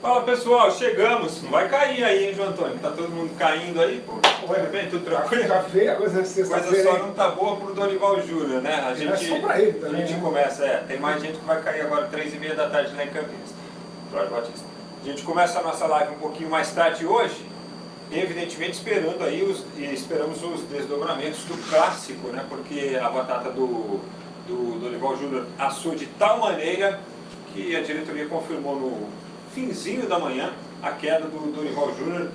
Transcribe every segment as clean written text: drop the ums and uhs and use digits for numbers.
Fala pessoal, chegamos. Não vai cair aí, hein, João Antônio? Tá todo mundo caindo aí, pô. Ué, Bem, tudo tranquilo? tá feia a coisa A coisa só não tá boa pro Dorival Júnior, né? A gente, é só pra ele também, a gente né? começa, tem mais gente que vai cair agora 3h30 da tarde lá em Campinas. Jorge Batista. A gente começa a nossa live um pouquinho mais tarde hoje, evidentemente esperamos os desdobramentos do clássico, né? Porque a batata do Dorival Júnior assou de tal maneira que a diretoria confirmou no finzinho da manhã a queda do Dorival Júnior,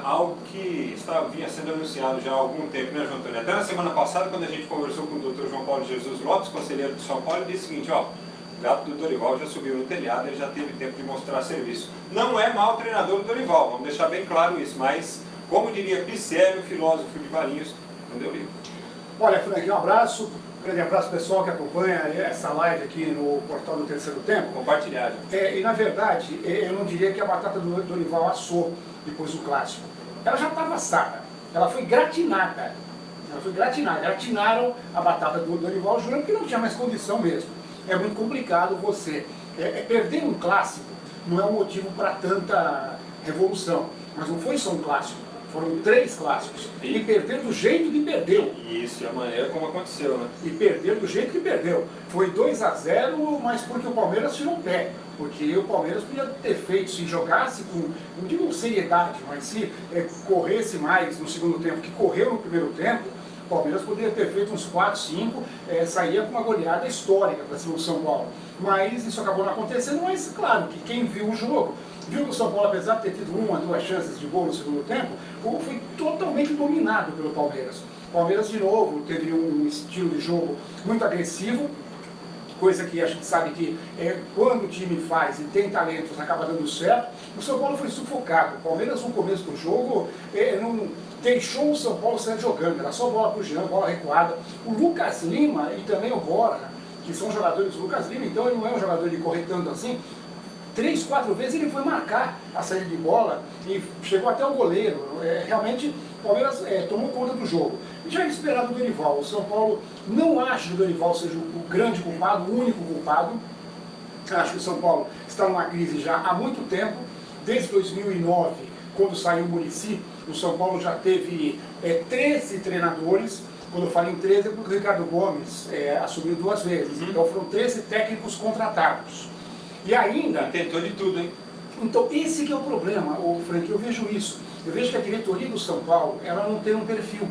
algo que vinha sendo anunciado já há algum tempo, né, João Antônio? Até na semana passada, quando a gente conversou com o Dr. João Paulo Jesus Lopes, conselheiro de São Paulo, ele disse o seguinte, ó, o gato do Dorival já subiu no telhado, ele já teve tempo de mostrar serviço. Não é mau treinador do Dorival, vamos deixar bem claro isso, mas, como diria Picério, filósofo de Valinhos, não deu livro. Olha, Frank, um abraço. Grande abraço pessoal que acompanha essa live aqui no portal do Terceiro Tempo. Compartilhar, e na verdade, eu não diria que a batata do Dorival assou depois do clássico. Ela já estava assada, ela foi gratinada. Gratinaram a batata do Dorival Júnior porque não tinha mais condição mesmo. É muito complicado você perder um clássico, não é um motivo para tanta revolução. Mas não foi só um clássico. Foram 3 clássicos. E perder do jeito que perdeu. Isso, é a maneira como aconteceu, né? E perder do jeito que perdeu. Foi 2-0, mas porque o Palmeiras tirou o pé. Porque o Palmeiras podia ter feito, se jogasse com, não digo seriedade, mas se corresse mais no segundo tempo, que correu no primeiro tempo, o Palmeiras poderia ter feito uns 4, 5, saía com uma goleada histórica para cima do São Paulo. Mas isso acabou não acontecendo, mas claro que quem viu o jogo, viu que o São Paulo, apesar de ter tido 1 ou 2 chances de gol no segundo tempo, foi totalmente dominado pelo Palmeiras. O Palmeiras, de novo, teve um estilo de jogo muito agressivo, coisa que a gente sabe que quando o time faz e tem talentos acaba dando certo. O São Paulo foi sufocado. O Palmeiras, no começo do jogo, não deixou o São Paulo sair jogando, era só bola pro Jean, bola recuada. O Lucas Lima e também o Borja, que são jogadores do Lucas Lima, então ele não é um jogador de correr tanto assim. 3, 4 vezes ele foi marcar a saída de bola e chegou até o goleiro. Realmente o Palmeiras tomou conta do jogo. E já era esperado do Dorival. O São Paulo não acha que o Dorival seja o grande culpado, o único culpado. Acho que o São Paulo está numa crise já há muito tempo. Desde 2009, quando saiu o Muricy, o São Paulo já teve 13 treinadores. Quando eu falo em 13 é porque o Ricardo Gomes assumiu 2 vezes. Então foram 13 técnicos contratados. E ainda... tentou de tudo, hein? Então esse que é o problema, Frank, eu vejo isso. Eu vejo que a diretoria do São Paulo, ela não tem um perfil.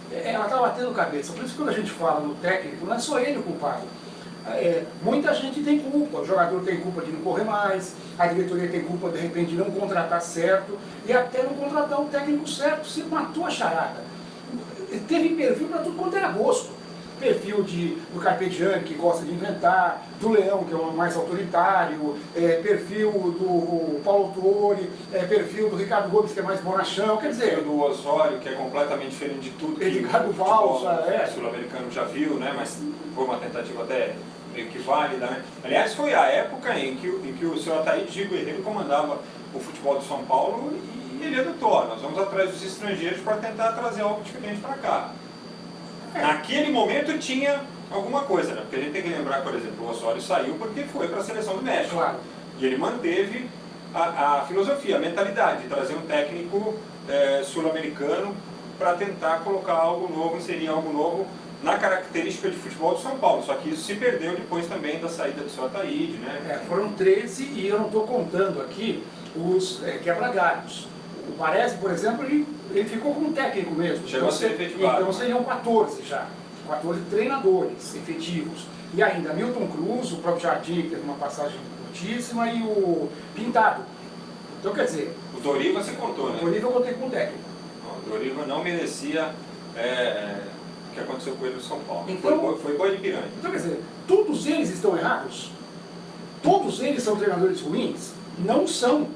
Ela está batendo cabeça. Por isso que quando a gente fala no técnico, não é só ele o culpado. Muita gente tem culpa. O jogador tem culpa de não correr mais, a diretoria tem culpa de repente de não contratar certo e até não contratar o técnico certo. Você matou a charada. Teve perfil para tudo quanto era gosto. Perfil do Carpegiani, que gosta de inventar, do Leão, que é o mais autoritário, perfil do Paulo Tuori, perfil do Ricardo Gomes, que é mais bonachão, quer dizer... Perfil do Osório, que é completamente diferente de tudo que Ricardo Valsa, o sul-americano já viu, né? Mas foi uma tentativa até meio que válida, né? Aliás, foi a época em que o seu Ataíde Gigo Herrero comandava o futebol de São Paulo e ele adotou, nós vamos atrás dos estrangeiros para tentar trazer algo diferente para cá. Naquele momento tinha alguma coisa, né? Porque a gente tem que lembrar, por exemplo, o Osório saiu porque foi para a seleção do México. Claro. E ele manteve a filosofia, a mentalidade de trazer um técnico sul-americano para tentar colocar algo novo, inserir algo novo na característica de futebol do São Paulo. Só que isso se perdeu depois também da saída do seu Ataíde, né? Foram 13 e eu não estou contando aqui os quebra-galhos. O Parece, por exemplo, ele ficou como técnico mesmo. Chegou a ser efetivado. Então seriam 14 já. 14 treinadores efetivos. E ainda Milton Cruz, o próprio Jardim, que teve uma passagem curtíssima, e o Pintado. Então quer dizer... O Doriva você contou, né? O Doriva eu contei com o técnico. O Doriva não merecia o que aconteceu com ele no São Paulo. Então, foi boi de piranha. Então quer dizer, todos eles estão errados? Todos eles são treinadores ruins? Não são.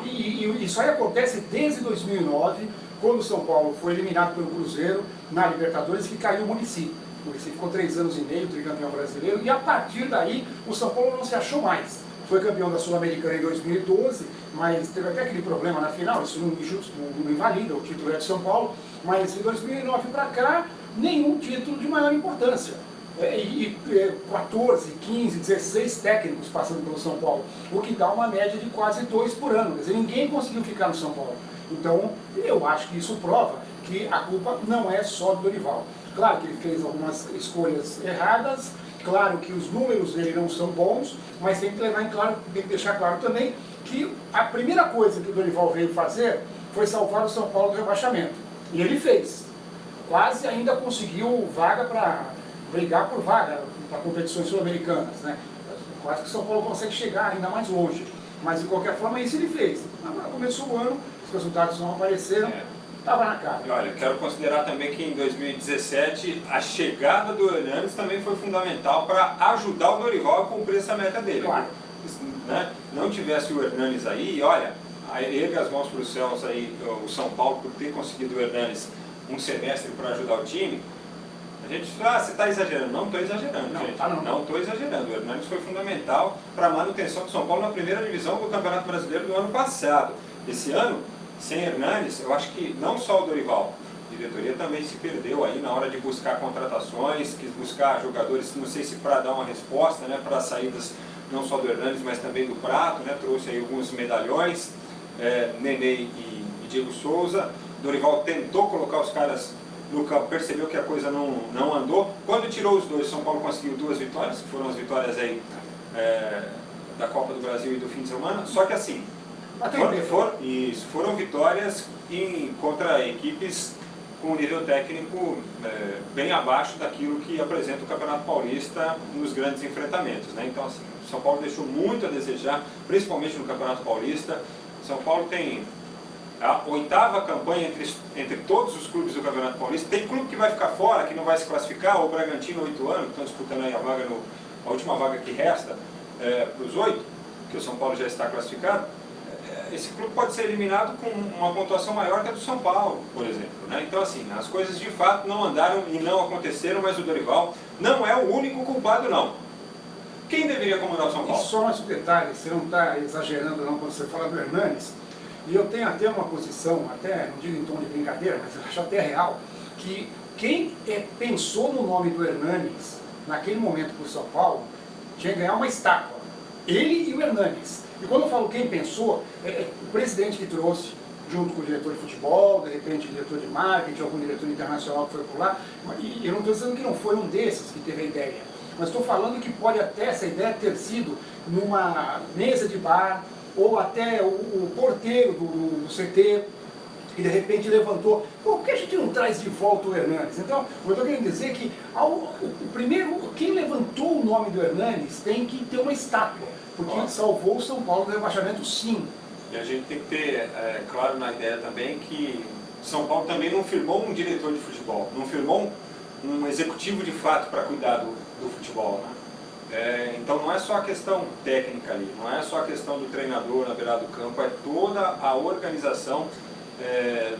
E isso aí acontece desde 2009, quando o São Paulo foi eliminado pelo Cruzeiro na Libertadores, que caiu o Muricy. O Muricy ficou 3 anos e meio, tricampeão brasileiro, e a partir daí o São Paulo não se achou mais. Foi campeão da Sul-Americana em 2012, mas teve até aquele problema na final, isso não invalida, o título é de São Paulo, mas em 2009 para cá, nenhum título de maior importância. 14, 15, 16 técnicos passando pelo São Paulo, o que dá uma média de quase 2 por ano. Quer dizer, ninguém conseguiu ficar no São Paulo. Então, eu acho que isso prova que a culpa não é só do Dorival. Claro que ele fez algumas escolhas erradas, claro que os números dele não são bons, mas tem que deixar claro também que a primeira coisa que o Dorival veio fazer foi salvar o São Paulo do rebaixamento. E ele fez. Quase ainda conseguiu vaga para brigar por vaga para competições sul-americanas, né? Quase que o São Paulo consegue chegar ainda mais longe. Mas de qualquer forma isso ele fez. Agora começou o ano, os resultados não apareceram, estava na cara. E olha, quero considerar também que em 2017 a chegada do Hernanes também foi fundamental para ajudar o Dorival a cumprir essa meta dele. Claro. Né? Não tivesse o Hernanes aí, olha, erga as mãos para os céus aí, o São Paulo, por ter conseguido o Hernanes um semestre para ajudar o time. A gente fala, você está exagerando. Não estou exagerando, gente. Não estou exagerando. O Hernanes foi fundamental para a manutenção do São Paulo na primeira divisão do Campeonato Brasileiro do ano passado. Esse ano, sem Hernanes, eu acho que não só o Dorival, a diretoria também se perdeu aí na hora de buscar contratações, quis buscar jogadores, não sei se para dar uma resposta, né, para saídas não só do Hernanes, mas também do Prato, né, trouxe aí alguns medalhões, Nenê e Diego Souza. Dorival tentou colocar os caras no campo, percebeu que a coisa não andou. Quando tirou os dois, São Paulo conseguiu 2 vitórias, que foram as vitórias aí da Copa do Brasil e do fim de semana. Só que assim, foram vitórias contra equipes com um nível técnico bem abaixo daquilo que apresenta o Campeonato Paulista nos grandes enfrentamentos, né? Então assim, São Paulo deixou muito a desejar, principalmente no Campeonato Paulista. São Paulo tem a 8ª campanha entre todos os clubes do Campeonato Paulista. Tem clube que vai ficar fora, que não vai se classificar, o Bragantino 8 anos, que estão disputando aí a última vaga que resta para os 8, que o São Paulo já está classificado. Esse clube pode ser eliminado com uma pontuação maior que a do São Paulo, por exemplo, né? Então assim, as coisas de fato não andaram e não aconteceram, mas o Dorival não é o único culpado não. Quem deveria comandar o São Paulo? E só mais um detalhe, você não está exagerando não quando você fala do Hernanes. E eu tenho até uma posição, até não digo em tom de brincadeira, mas eu acho até real, que quem pensou no nome do Hernanes naquele momento para o São Paulo tinha que ganhar uma estátua. Ele e o Hernanes. E quando eu falo quem pensou, o presidente que trouxe, junto com o diretor de futebol, de repente o diretor de marketing, algum diretor internacional que foi por lá. E eu não estou dizendo que não foi um desses que teve a ideia, mas estou falando que pode até essa ideia ter sido numa mesa de bar, ou até o porteiro do CT, que de repente levantou, por que a gente não traz de volta o Hernanes? Então, eu estou querendo dizer que primeiro, quem levantou o nome do Hernanes tem que ter uma estátua, porque ele salvou o São Paulo do rebaixamento, sim. E a gente tem que ter claro na ideia também que São Paulo também não firmou um diretor de futebol, não firmou um executivo de fato para cuidar do futebol, né? Então não é só a questão técnica ali, não é só a questão do treinador na beirada do campo, é toda a organização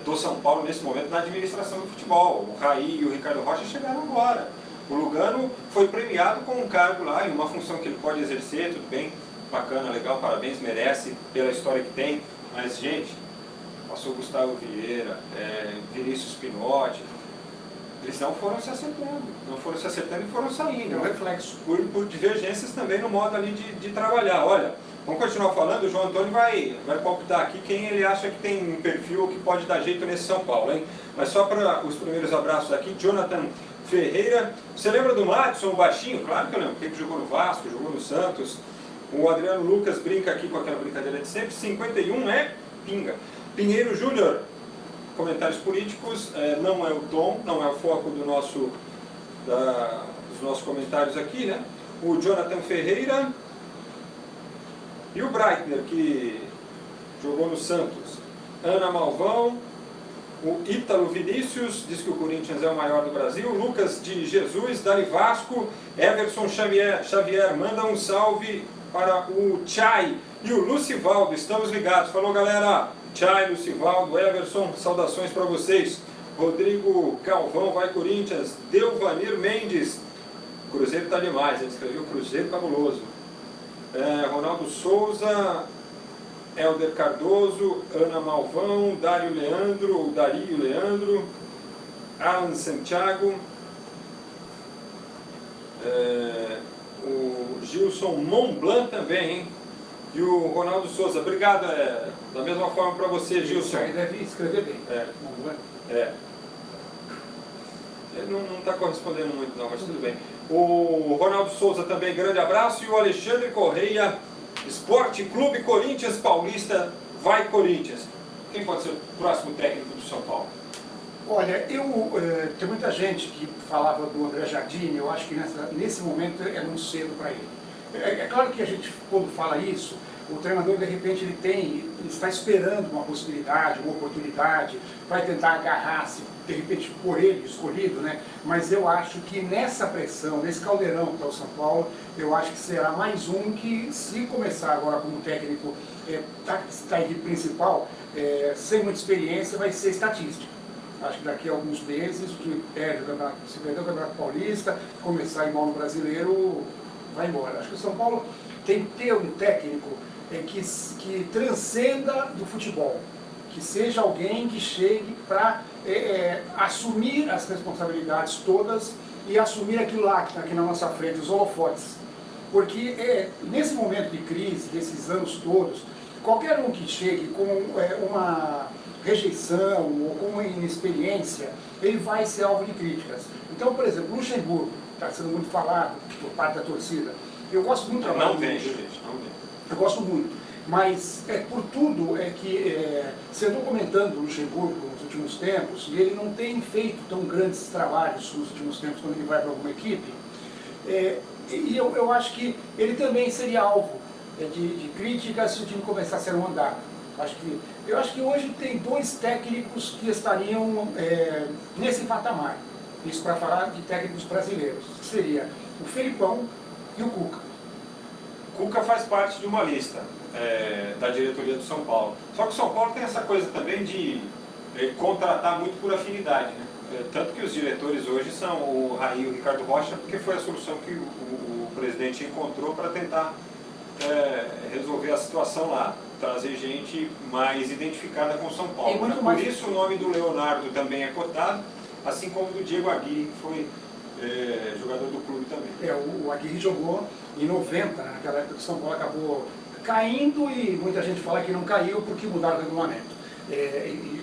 do São Paulo nesse momento na administração do futebol. O Raí e o Ricardo Rocha chegaram agora. O Lugano foi premiado com um cargo lá, em uma função que ele pode exercer, tudo bem, bacana, legal, parabéns, merece pela história que tem, mas gente, passou Gustavo Vieira, Vinícius Pinotti, eles não foram se acertando e foram saindo. É um reflexo. Por divergências também no modo ali de trabalhar. Olha, vamos continuar falando, o João Antônio vai palpitar aqui quem ele acha que tem um perfil que pode dar jeito nesse São Paulo, hein? Mas só para os primeiros abraços aqui, Jonathan Ferreira. Você lembra do Madison, o baixinho? Claro que eu lembro, porque ele jogou no Vasco, jogou no Santos. O Adriano Lucas brinca aqui com aquela brincadeira de sempre, 51 é pinga. Pinheiro Júnior. Comentários políticos, não é o tom, não é o foco dos nossos comentários aqui, né? O Jonathan Ferreira e o Breitner, que jogou no Santos. Ana Malvão, o Ítalo Vinícius, diz que o Corinthians é o maior do Brasil. Lucas de Jesus, Dali Vasco. Everson Xavier, manda um salve para o Chay e o Lucivaldo, estamos ligados. Falou, galera! Chay, Lucivaldo, Everson, saudações para vocês. Rodrigo Galvão, vai Corinthians. Delvanir Mendes, Cruzeiro tá demais, ele escreveu Cruzeiro cabuloso. Ronaldo Souza, Helder Cardoso, Ana Malvão, Dario Leandro, Alan Santiago. O Gilson Montblanc também, hein? E o Ronaldo Souza, obrigado, da mesma forma para você, Gilson. Ele deve escrever bem. Montblanc. Ele não está correspondendo muito não, mas tudo bem. O Ronaldo Souza também, grande abraço. E o Alexandre Correia, Esporte Clube Corinthians Paulista, vai Corinthians. Quem pode ser o próximo técnico do São Paulo? Olha, tem muita gente que falava do André Jardim. Eu acho que nesse momento é muito cedo para ele. É claro que a gente, quando fala isso, o treinador, de repente, ele está esperando uma possibilidade, uma oportunidade, vai tentar agarrar-se, de repente, por ele escolhido, né? Mas eu acho que nessa pressão, nesse caldeirão que está o São Paulo, eu acho que será mais um que, se começar agora como técnico da equipe principal, sem muita experiência, vai ser estatística. Acho que daqui a alguns meses, se perder o Campeonato Paulista, começar a ir mal no Brasileiro, vai embora. Acho que o São Paulo tem que ter um técnico que transcenda do futebol, que seja alguém que chegue para assumir as responsabilidades todas e assumir aquilo lá que está aqui na nossa frente, os holofotes. Porque nesse momento de crise, desses anos todos, qualquer um que chegue com uma rejeição ou com uma inexperiência, ele vai ser alvo de críticas. Então, por exemplo, Luxemburgo, está sendo muito falado por parte da torcida. Eu gosto muito do trabalho do Luxemburgo. Eu gosto muito. Mas, por tudo, se andou comentando o Luxemburgo nos últimos tempos, e ele não tem feito tão grandes trabalhos nos últimos tempos quando ele vai para alguma equipe, e eu acho que ele também seria alvo de críticas se o time começar a ser um andar. Eu acho que hoje tem dois técnicos que estariam nesse patamar. Isso para falar de técnicos brasileiros. Seria o Felipão e o Cuca. Cuca faz parte de uma lista da diretoria do São Paulo. Só que o São Paulo tem essa coisa também de contratar muito por afinidade, né? Tanto que os diretores hoje são o Raí e o Ricardo Rocha, porque foi a solução que o presidente encontrou para tentar resolver a situação lá, trazer gente mais identificada com o São Paulo. Né? Por isso o nome do Leonardo também é cotado, assim como do Diego Aguirre, que foi jogador do clube também. O Aguirre jogou em 90, né, naquela época que o São Paulo acabou caindo, e muita gente fala que não caiu porque mudaram o regulamento.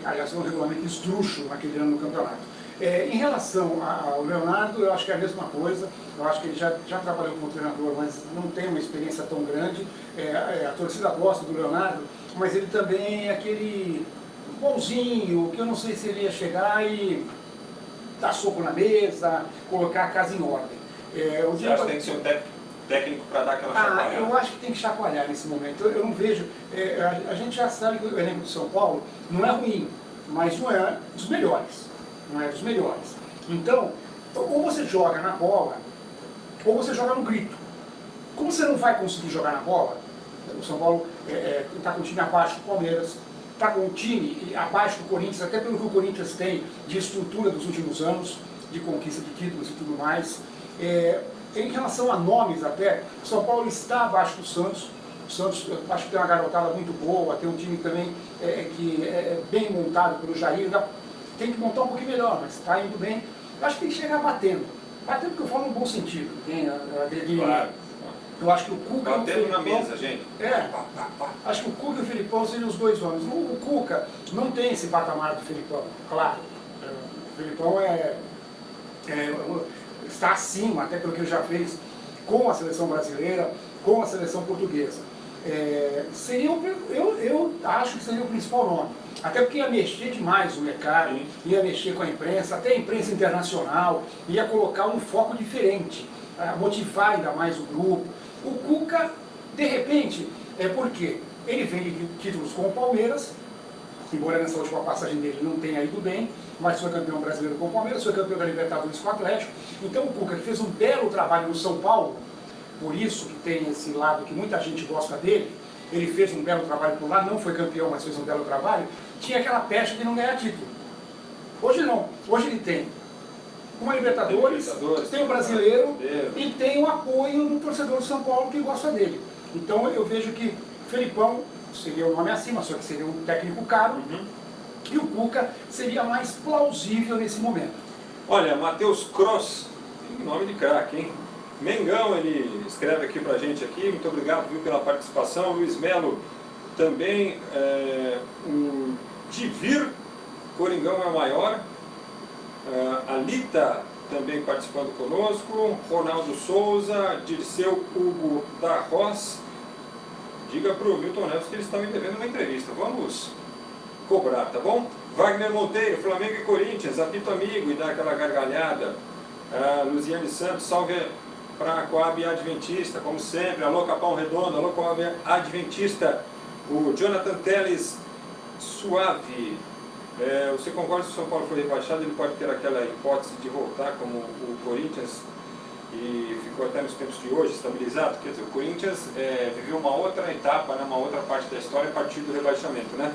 Aliás, foi um regulamento esdrúxulo naquele ano no campeonato. Em relação ao Leonardo, eu acho que é a mesma coisa. Eu acho que ele já trabalhou como treinador, mas não tem uma experiência tão grande. A torcida gosta do Leonardo, mas ele também é aquele bonzinho, que eu não sei se ele ia chegar e dar soco na mesa, colocar a casa em ordem. Você acha que tem que ser um técnico para dar aquela chacoalhada? Eu acho que tem que chacoalhar nesse momento. Eu não vejo... a gente já sabe que o elenco de São Paulo não é ruim, mas não é dos melhores. Não é dos melhores. Então, ou você joga na bola, ou você joga no grito. Como você não vai conseguir jogar na bola, o São Paulo está com o time abaixo do Palmeiras, está com o time abaixo do Corinthians, até pelo que o Corinthians tem de estrutura dos últimos anos, de conquista de títulos e tudo mais. Em relação a nomes até, o São Paulo está abaixo do Santos. O Santos, eu acho que tem uma garotada muito boa, tem um time também que é bem montado pelo Jair. Tem que montar um pouquinho melhor, mas está indo bem. Eu acho que tem que chegar batendo. Batendo que eu falo no bom sentido. Claro. Eu acho que o Cuca batendo na mesa, gente. Acho que o Cuca e o Felipão seriam os dois homens. O Cuca não tem esse patamar do Felipão, claro. O Felipão está acima, até pelo que ele já fez com a seleção brasileira, com a seleção portuguesa. Eu acho que seria o principal nome. Até porque ia mexer demais o mercado, ia mexer com a imprensa, até a imprensa internacional, ia colocar um foco diferente, motivar ainda mais o grupo. O Cuca, de repente, por quê? Ele vem de títulos com o Palmeiras, embora nessa última passagem dele não tenha ido bem, mas foi campeão brasileiro com o Palmeiras, foi campeão da Libertadores com o Atlético. Então o Cuca, que fez um belo trabalho no São Paulo, por isso que tem esse lado que muita gente gosta dele, ele fez um belo trabalho por lá, não foi campeão, mas fez um belo trabalho, tinha aquela pecha de não ganhar título. Hoje não, hoje ele tem uma Libertadores, tem o brasileiro e tem o apoio do torcedor do São Paulo que gosta dele. Então eu vejo que Felipão seria o nome acima, só que seria um técnico caro, e o Cuca seria mais plausível nesse momento. Olha, Matheus Cross, nome de craque, hein? Mengão, ele escreve aqui pra gente aqui, muito obrigado, viu, pela participação. Luiz Melo também, o Divir, Coringão é o maior. A Lita também participando conosco. Ronaldo Souza, Dirceu Hugo da Ross. Diga pro Milton Neves que eles estão me devendo uma entrevista. Vamos cobrar, tá bom? Wagner Monteiro, Flamengo e Corinthians, apito amigo e dá aquela gargalhada. Luziane Santos, salve para a Coab Adventista, como sempre. Alô Capão Redondo, alô Coab Adventista. O Jonathan Teles Suave. Você concorda que o São Paulo foi rebaixado? Ele pode ter aquela hipótese de voltar como o Corinthians e ficou até nos tempos de hoje estabilizado? Quer dizer, o Corinthians viveu uma outra etapa, né, uma outra parte da história a partir do rebaixamento, né?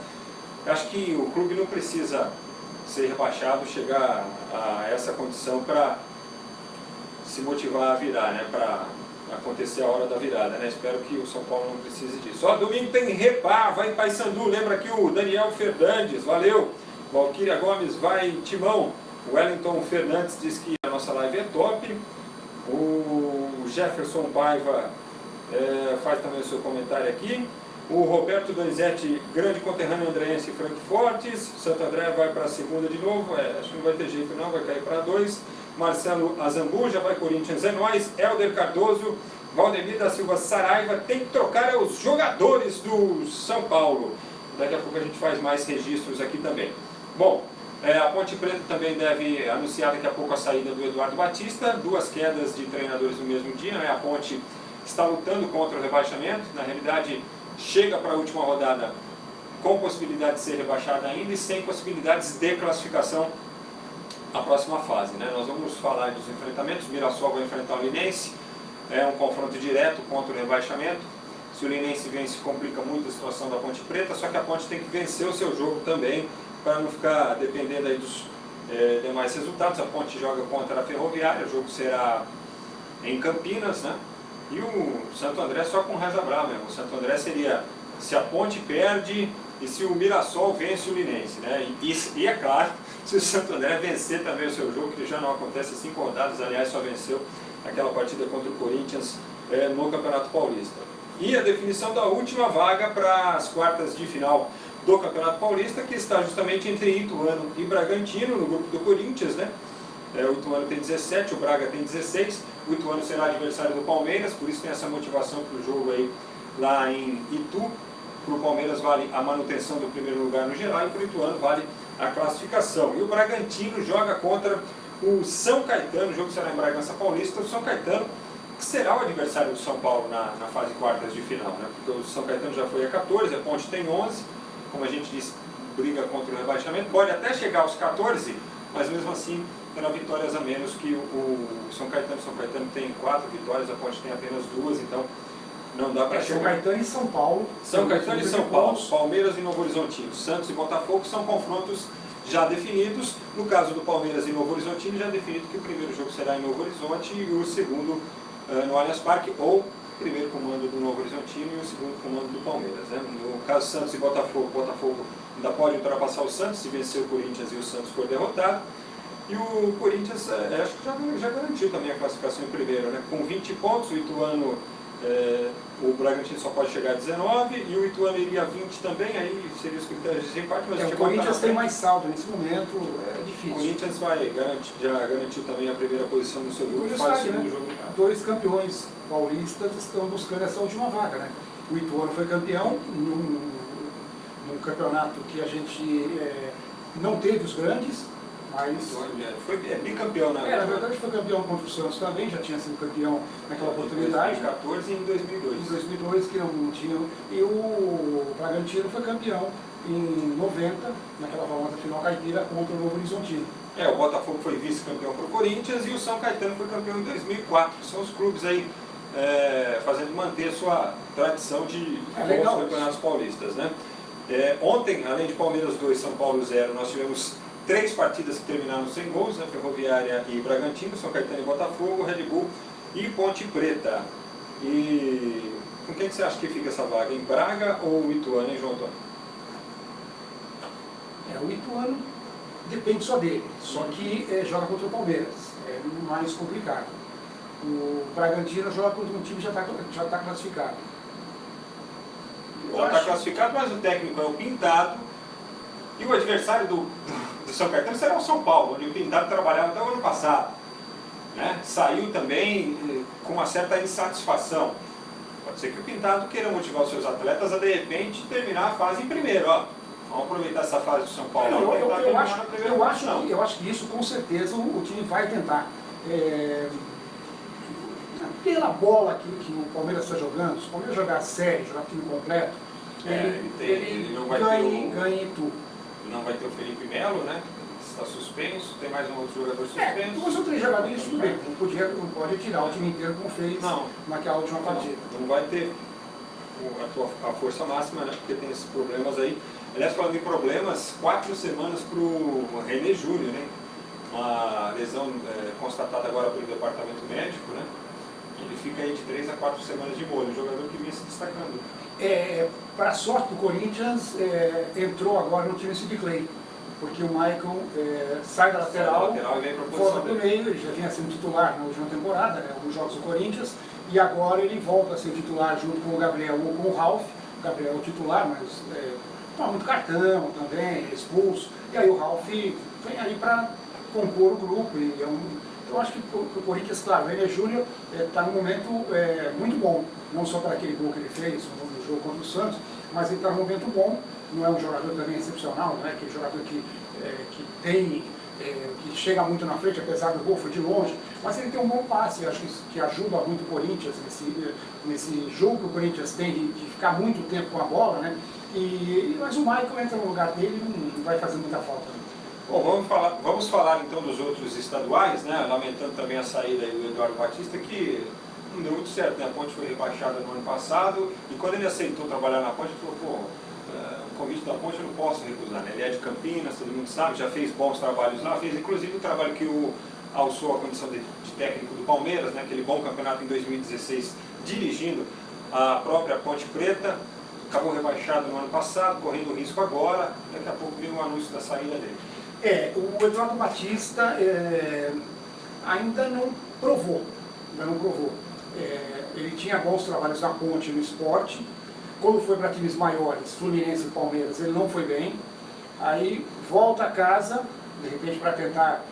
Eu acho que o clube não precisa ser rebaixado, chegar a essa condição para se motivar a virar, né? Para acontecer a hora da virada, né? Espero que o São Paulo não precise disso. Ó, domingo tem Repá, vai em Paysandu, lembra aqui o Daniel Fernandes, valeu! Valquíria Gomes vai em Timão. O Wellington Fernandes diz que a nossa live é top. O Jefferson Paiva faz também o seu comentário aqui. O Roberto Donizete, grande conterrâneo andreense e Frank Fortes. Santo André vai para a segunda de novo. Acho que não vai ter jeito não, vai cair para 2. Marcelo Azambuja vai Corinthians, é nóis. Helder Cardoso, Valdemir da Silva Saraiva, tem que trocar os jogadores do São Paulo. Daqui a pouco a gente faz mais registros aqui também. Bom, a Ponte Preta também deve anunciar daqui a pouco a saída do Eduardo Batista. 2 quedas de treinadores no mesmo dia, né? A Ponte está lutando contra o rebaixamento. Na realidade, chega para a última rodada com possibilidade de ser rebaixada ainda e sem possibilidades de classificação à próxima fase, né? Nós vamos falar dos enfrentamentos. Mirassol vai enfrentar o Linense. É um confronto direto contra o rebaixamento. Se o Linense vence, complica muito a situação da Ponte Preta, só que a Ponte tem que vencer o seu jogo também, para não ficar dependendo aí dos demais resultados. A Ponte joga contra a Ferroviária, o jogo será em Campinas, né? E o Santo André só com reza brava mesmo. O Santo André seria se a Ponte perde e se o Mirassol vence o Linense, né? E é claro, se o Santo André vencer também o seu jogo, que já não acontece 5 rodadas, aliás, só venceu aquela partida contra o Corinthians no Campeonato Paulista. E a definição da última vaga para as quartas de final do Campeonato Paulista, que está justamente entre Ituano e Bragantino, no grupo do Corinthians, né? O Ituano tem 17, o Braga tem 16, o Ituano será adversário do Palmeiras, por isso tem essa motivação para o jogo aí lá em Itu. Para o Palmeiras vale a manutenção do primeiro lugar no geral e para o Ituano vale a classificação. E o Bragantino joga contra o São Caetano, o jogo será em Bragança Paulista. O São Caetano, que será o adversário do São Paulo na fase quartas de final, né? Porque o São Caetano já foi a 14, a Ponte tem 11, como a gente disse, briga contra o rebaixamento, pode até chegar aos 14, mas mesmo assim terá vitórias a menos que o São Caetano. O São Caetano tem 4 vitórias, a Ponte tem apenas 2, então não dá para chegar. São Caetano e São Paulo. São Caetano e São Paulo, Palmeiras e Novo Horizontino, Santos e Botafogo são confrontos já definidos. No caso do Palmeiras e Novo Horizontino, já definido que o primeiro jogo será em Novo Horizonte e o segundo no Allianz Parque, ou o primeiro comando do Novo Horizontino e o segundo comando do Palmeiras, né? No caso Santos e Botafogo, Botafogo ainda pode ultrapassar o Santos se vencer o Corinthians e o Santos for derrotado. E o Corinthians, acho que já garantiu também a classificação em primeiro, né? Com 20 pontos, o Ituano, o Bragantino só pode chegar a 19 e o Ituano iria a 20 também, aí seria os critérios de empate. Mas o Corinthians tem mais saldo nesse momento, é difícil. O Corinthians já garantiu também a primeira posição no seu grupo, faz o segundo jogo. 2 campeões paulistas estão buscando essa última vaga, né? O Ituano foi campeão num campeonato que a gente não teve os grandes, mas... Foi bicampeão, né? Na verdade foi campeão contra o Santos também, já tinha sido campeão naquela oportunidade. Em 2014 e em 2002. Em 2002, que não tinha. E o Bragantino foi campeão em 90, naquela famosa final caipira contra o Novo Horizontino. O Botafogo foi vice-campeão para o Corinthians e o São Caetano foi campeão em 2004. São os clubes aí fazendo manter sua tradição de bons campeonatos paulistas, né? Ontem, além de Palmeiras 2, São Paulo 0, nós tivemos 3 partidas que terminaram sem gols, né? Ferroviária e Bragantino, São Caetano e Botafogo, Red Bull e Ponte Preta. E com quem que você acha que fica essa vaga? Em Braga ou Ituano, hein, João Antônio? O Ituano depende só dele, só que joga contra o Palmeiras, é mais complicado. O Bragantino joga contra um time que já tá classificado. Já está classificado, mas o técnico é o Pintado. E o adversário do São Caetano será o São Paulo, onde o Pintado trabalhava até o ano passado. Né? Saiu também com uma certa insatisfação. Pode ser que o Pintado queira motivar os seus atletas a, de repente, terminar a fase em primeiro. Ó. Vamos aproveitar essa fase do São Paulo. Eu acho que isso, com certeza, o time vai tentar. Pela bola que o Palmeiras está jogando, se o Palmeiras jogar sério, jogar time completo, ele ganha em tudo. Não vai ter o Felipe Melo, né? Está suspenso, tem mais um outro jogador suspenso. 2 ou 3 jogadores, tudo bem. Não pode tirar o time inteiro como fez naquela última partida. Não vai ter a força máxima, né? Porque tem esses problemas aí. Aliás, falando em problemas, 4 semanas para o René Júnior, né? Uma lesão constatada agora pelo departamento médico, né? Ele fica aí de 3 a 4 semanas de molho, um jogador que vinha se destacando. Para a sorte do Corinthians, entrou agora no time Sid Clay, porque o Maicon sai da lateral e vem para a fora do meio, ele já vinha sendo titular na última temporada, né, alguns jogos do Corinthians, e agora ele volta a ser titular junto com o Gabriel ou com o Ralf. O Gabriel é o titular, mas toma muito cartão também, é expulso, e aí o Ralf vem aí para compor o grupo, e eu acho que o Corinthians, claro, o René Júnior está num momento muito bom, não só para aquele gol que ele fez no jogo contra o Santos, mas ele está num momento bom, não é um jogador também excepcional, não é aquele jogador que chega muito na frente, apesar do gol foi de longe, mas ele tem um bom passe, acho que ajuda muito o Corinthians nesse jogo que o Corinthians tem de ficar muito tempo com a bola, né? Mas o Maicon entra no lugar dele e não vai fazer muita falta. Bom, vamos falar então dos outros estaduais, né? Lamentando também a saída do Eduardo Batista, que não deu muito certo, né? A Ponte foi rebaixada no ano passado, e quando ele aceitou trabalhar na Ponte, ele falou, o convite da Ponte eu não posso recusar, né? Ele é de Campinas, todo mundo sabe, já fez bons trabalhos lá, fez inclusive o trabalho que alçou a condição de técnico do Palmeiras, né? Aquele bom campeonato em 2016, dirigindo a própria Ponte Preta, acabou rebaixado no ano passado, correndo risco agora, daqui a pouco veio um anúncio da saída dele. O Eduardo Batista ainda não provou. Ele tinha bons trabalhos na Ponte no esporte. Quando foi para times maiores, Fluminense e Palmeiras, ele não foi bem. Aí volta a casa, de repente para tentar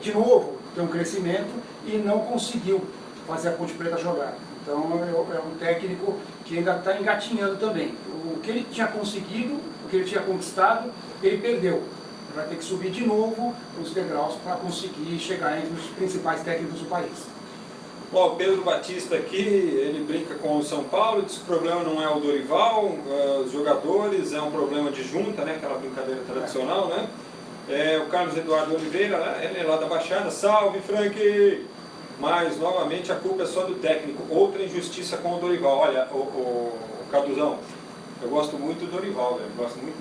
de novo ter um crescimento, e não conseguiu fazer a Ponte Preta jogar. Então é um técnico que ainda está engatinhando também. O que ele tinha conseguido, o que ele tinha conquistado, ele perdeu. Vai ter que subir de novo os degraus para conseguir chegar entre os principais técnicos do país. Bom, o Pedro Batista aqui, ele brinca com o São Paulo, diz que o problema não é o Dorival, os jogadores, é um problema de junta, né? Aquela brincadeira tradicional, né? O Carlos Eduardo Oliveira, ele é lá da Baixada, salve Frank! Mas, novamente, a culpa é só do técnico, outra injustiça com o Dorival. Olha, o Caduzão, eu gosto muito do Dorival, velho, gosto muito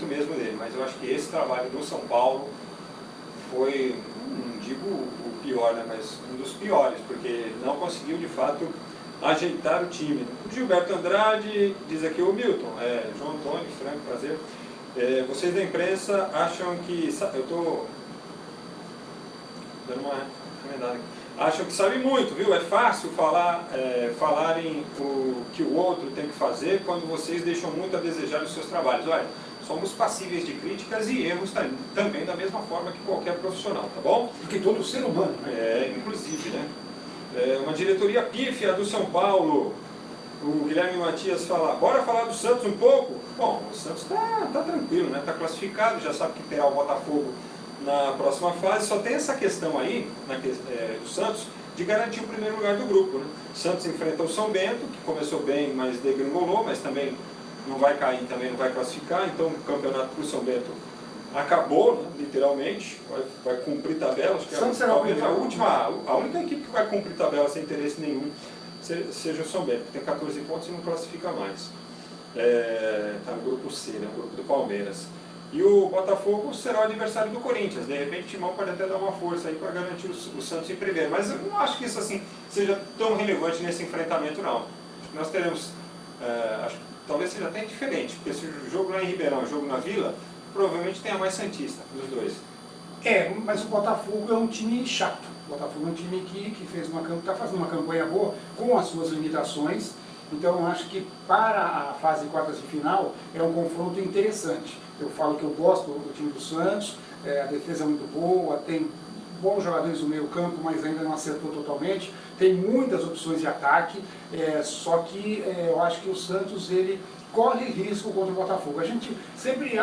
mesmo dele, mas eu acho que esse trabalho do São Paulo foi, não digo o pior, né, mas um dos piores, porque não conseguiu de fato ajeitar o time. O Gilberto Andrade diz aqui, o Milton, João Antônio, Franco, prazer. Vocês da imprensa acham que... Eu estou dando uma recomendada aqui. Acham que sabe muito, viu? É fácil falarem o que o outro tem que fazer quando vocês deixam muito a desejar os seus trabalhos. Olha, somos passíveis de críticas e erros também da mesma forma que qualquer profissional, tá bom? Porque todo ser humano, né? Inclusive, né? Uma diretoria pífia do São Paulo. O Guilherme Matias fala, bora falar do Santos um pouco? Bom, o Santos tá tranquilo, né? Tá classificado, já sabe que terá o Botafogo na próxima fase. Só tem essa questão aí, do Santos, de garantir o primeiro lugar do grupo, né? Santos enfrenta o São Bento, que começou bem, mas degringolou, mas também não vai cair, também não vai classificar, então o campeonato para o São Bento acabou, né, literalmente, vai cumprir tabela, acho que talvez a única equipe que vai cumprir tabela sem interesse nenhum seja o São Bento, que tem 14 pontos e não classifica mais. Está no grupo C, né, o grupo do Palmeiras. E o Botafogo será o adversário do Corinthians, de repente o Timão pode até dar uma força aí para garantir o Santos em primeiro, mas eu não acho que isso assim seja tão relevante nesse enfrentamento não. Acho que nós teremos, talvez seja até diferente, porque se o jogo lá em Ribeirão e o jogo na Vila, provavelmente tenha mais santista dos dois. Mas o Botafogo é um time chato. O Botafogo é um time que está fazendo uma campanha boa com as suas limitações. Então eu acho que para a fase de quartas de final é um confronto interessante. Eu falo que eu gosto do time do Santos, a defesa é muito boa, tem bons jogadores no meio campo, mas ainda não acertou totalmente. Tem muitas opções de ataque, só que eu acho que o Santos ele corre risco contra o Botafogo. A gente sempre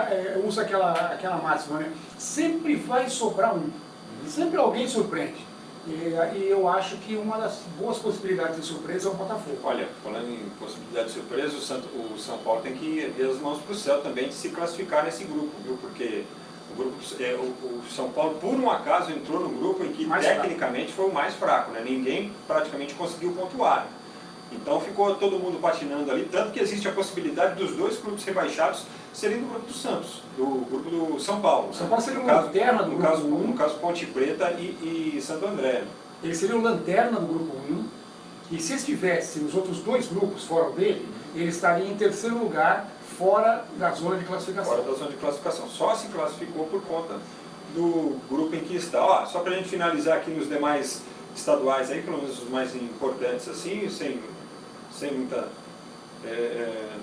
usa aquela máxima, né? Sempre vai sobrar um, sempre alguém surpreende. E eu acho que uma das boas possibilidades de surpresa é o Botafogo. Olha, falando em possibilidade de surpresa, o São Paulo tem que erguer as mãos para o céu também de se classificar nesse grupo, viu? Porque o São Paulo, por um acaso, entrou no grupo em que tecnicamente foi o mais fraco, né? Ninguém praticamente conseguiu pontuar. Então ficou todo mundo patinando ali, tanto que existe a possibilidade dos dois clubes rebaixados serem do grupo do Santos, do grupo do São Paulo. O São Paulo seria o lanterna do grupo 1. No caso, Ponte Preta e Santo André. Ele seria o lanterna do grupo 1, e se estivesse nos outros dois grupos fora dele, ele estaria em terceiro lugar, fora da zona de classificação. Fora da zona de classificação. Só se classificou por conta do grupo em que está. Ó, só para a gente finalizar aqui nos demais estaduais, aí, pelo menos os mais importantes, assim, sem muita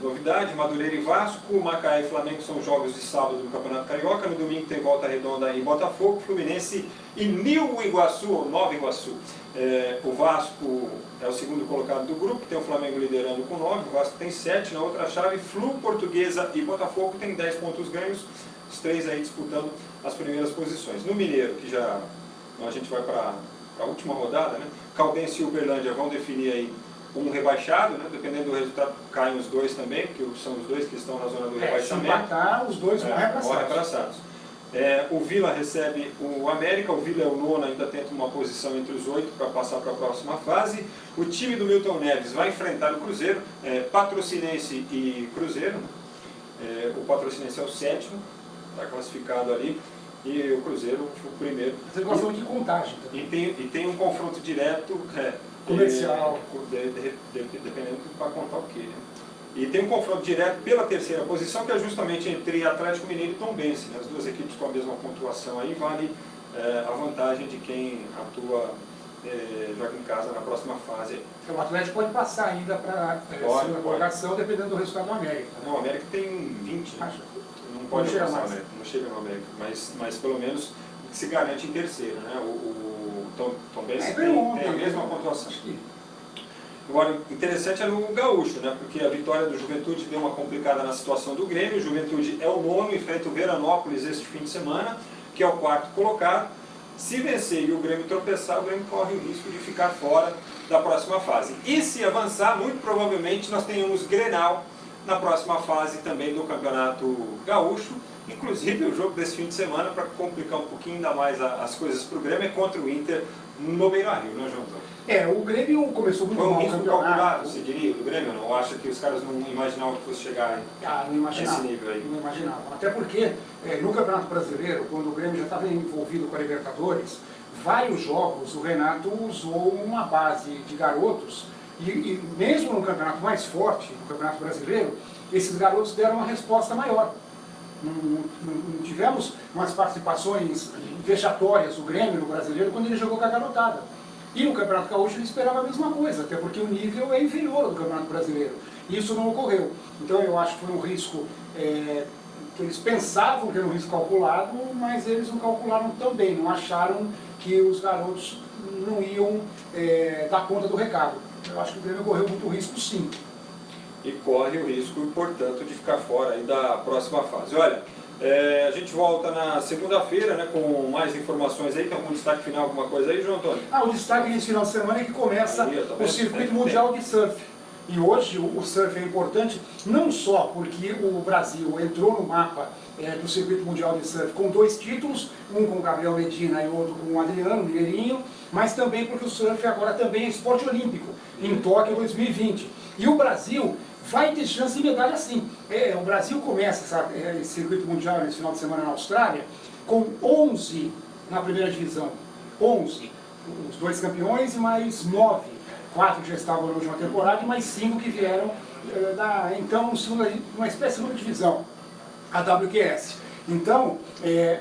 novidade. Madureira e Vasco, Macaé e Flamengo são jogos de sábado do Campeonato Carioca. No domingo tem Volta Redonda e Botafogo, Fluminense e Nova Iguaçu. O Vasco é o segundo colocado do grupo, tem o Flamengo liderando com 9, o Vasco tem 7, na outra chave Flu, Portuguesa e Botafogo tem 10 pontos ganhos, os três aí disputando as primeiras posições. No Mineiro, que já a gente vai para a última rodada, né? Caldense e Uberlândia vão definir aí um rebaixado, né? Dependendo do resultado, caem os dois também, porque são os dois que estão na zona do rebaixamento. Se empatar, os dois vão rebaixados. O Vila recebe o América, o Vila é o nono, ainda tenta uma posição entre os 8 para passar para a próxima fase. O time do Milton Neves vai enfrentar o Cruzeiro, Patrocinense e Cruzeiro. O Patrocinense é o 7º, está classificado ali, e o Cruzeiro o primeiro. Você gosta de contagem também. E tem um confronto direto, comercial, dependendo para contar o quê, né? E tem um confronto direto pela terceira posição, que é justamente entre Atlético Mineiro e Tombense, né? As duas equipes com a mesma pontuação aí, vale a vantagem de quem atua, joga em casa na próxima fase. O Atlético pode passar ainda para a segunda colocação, dependendo do resultado do América. Né? Não, o América tem 20, né? Não pode passar, né? Não chega no América, mas pelo menos se garante em terceiro, né? O Tombense tem a mesma pontuação. Agora, interessante é no Gaúcho, né? Porque a vitória do Juventude deu uma complicada na situação do Grêmio. O Juventude é o nono, enfrenta o Veranópolis este fim de semana, que é o quarto colocado. Se vencer e o Grêmio tropeçar, o Grêmio corre o risco de ficar fora da próxima fase. E se avançar, muito provavelmente nós tenhamos Grenal na próxima fase também do Campeonato Gaúcho. Inclusive o jogo desse fim de semana, para complicar um pouquinho ainda mais as coisas para o Grêmio, é contra o Inter no Beira-Rio, não é, João? O Grêmio começou muito mal. Foi um risco calculado, você diria, do Grêmio? Não acha que os caras não imaginavam que fosse chegar nesse nível aí? Não imaginavam. Até porque no Campeonato Brasileiro, quando o Grêmio já estava envolvido com a Libertadores, vários jogos o Renato usou uma base de garotos e mesmo no campeonato mais forte, no Campeonato Brasileiro, esses garotos deram uma resposta maior. Não tivemos umas participações vexatórias do Grêmio no Brasileiro quando ele jogou com a garotada. E no Campeonato Gaúcho ele esperava a mesma coisa, até porque o nível é inferior ao do Campeonato Brasileiro. Isso não ocorreu. Então eu acho que foi um risco que eles pensavam que era um risco calculado, mas eles não calcularam tão bem, não acharam que os garotos não iam dar conta do recado. Eu acho que o Grêmio correu muito risco, sim. E corre o risco, portanto, de ficar fora aí da próxima fase. Olha, a gente volta na segunda-feira, né, com mais informações aí. Tem algum destaque final, alguma coisa aí, João Antônio? O destaque nesse final de semana é que começa o Circuito Mundial de Surf. E hoje o surf é importante não só porque o Brasil entrou no mapa do Circuito Mundial de Surf com 2 títulos, um com o Gabriel Medina e outro com o Adriano Mineirinho, mas também porque o surf agora também é esporte olímpico, em Tóquio 2020. E o Brasil vai ter chance de medalha sim. O Brasil começa esse Circuito Mundial nesse final de semana na Austrália com 11 na primeira divisão. 11. Os 2 campeões e mais 9. 4 que já estavam na última temporada e mais 5 que vieram então uma espécie de segunda divisão, a WQS. Então,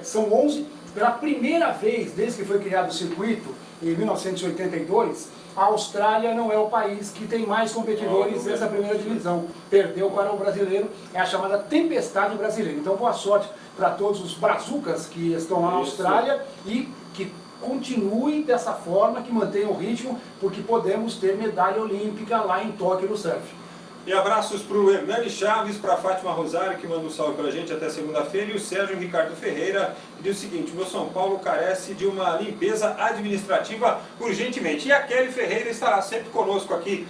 são 11 Pela primeira vez, desde que foi criado o circuito, em 1982, a Austrália não é o país que tem mais competidores nessa primeira divisão. Perdeu para o brasileiro, é a chamada Tempestade Brasileira. Então, boa sorte para todos os brazucas que estão lá na Austrália e que continuem dessa forma, que mantenham o ritmo, porque podemos ter medalha olímpica lá em Tóquio no surf. E abraços para o Hernani Chaves, para a Fátima Rosário, que manda um salve para a gente até segunda-feira, e o Sérgio Ricardo Ferreira, que diz o seguinte: meu São Paulo carece de uma limpeza administrativa urgentemente. E a Kelly Ferreira estará sempre conosco aqui,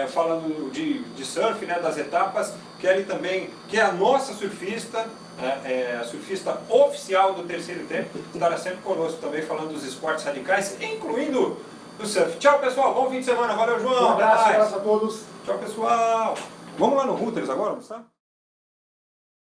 falando de surf, né, das etapas. Kelly também, que é a nossa surfista, a surfista oficial do Terceiro Tempo, estará sempre conosco também, falando dos esportes radicais, incluindo o surf. Tchau, pessoal, bom fim de semana, valeu, João. Um abraço a todos. Tchau, pessoal. Vamos lá no Hooters agora, almoçar?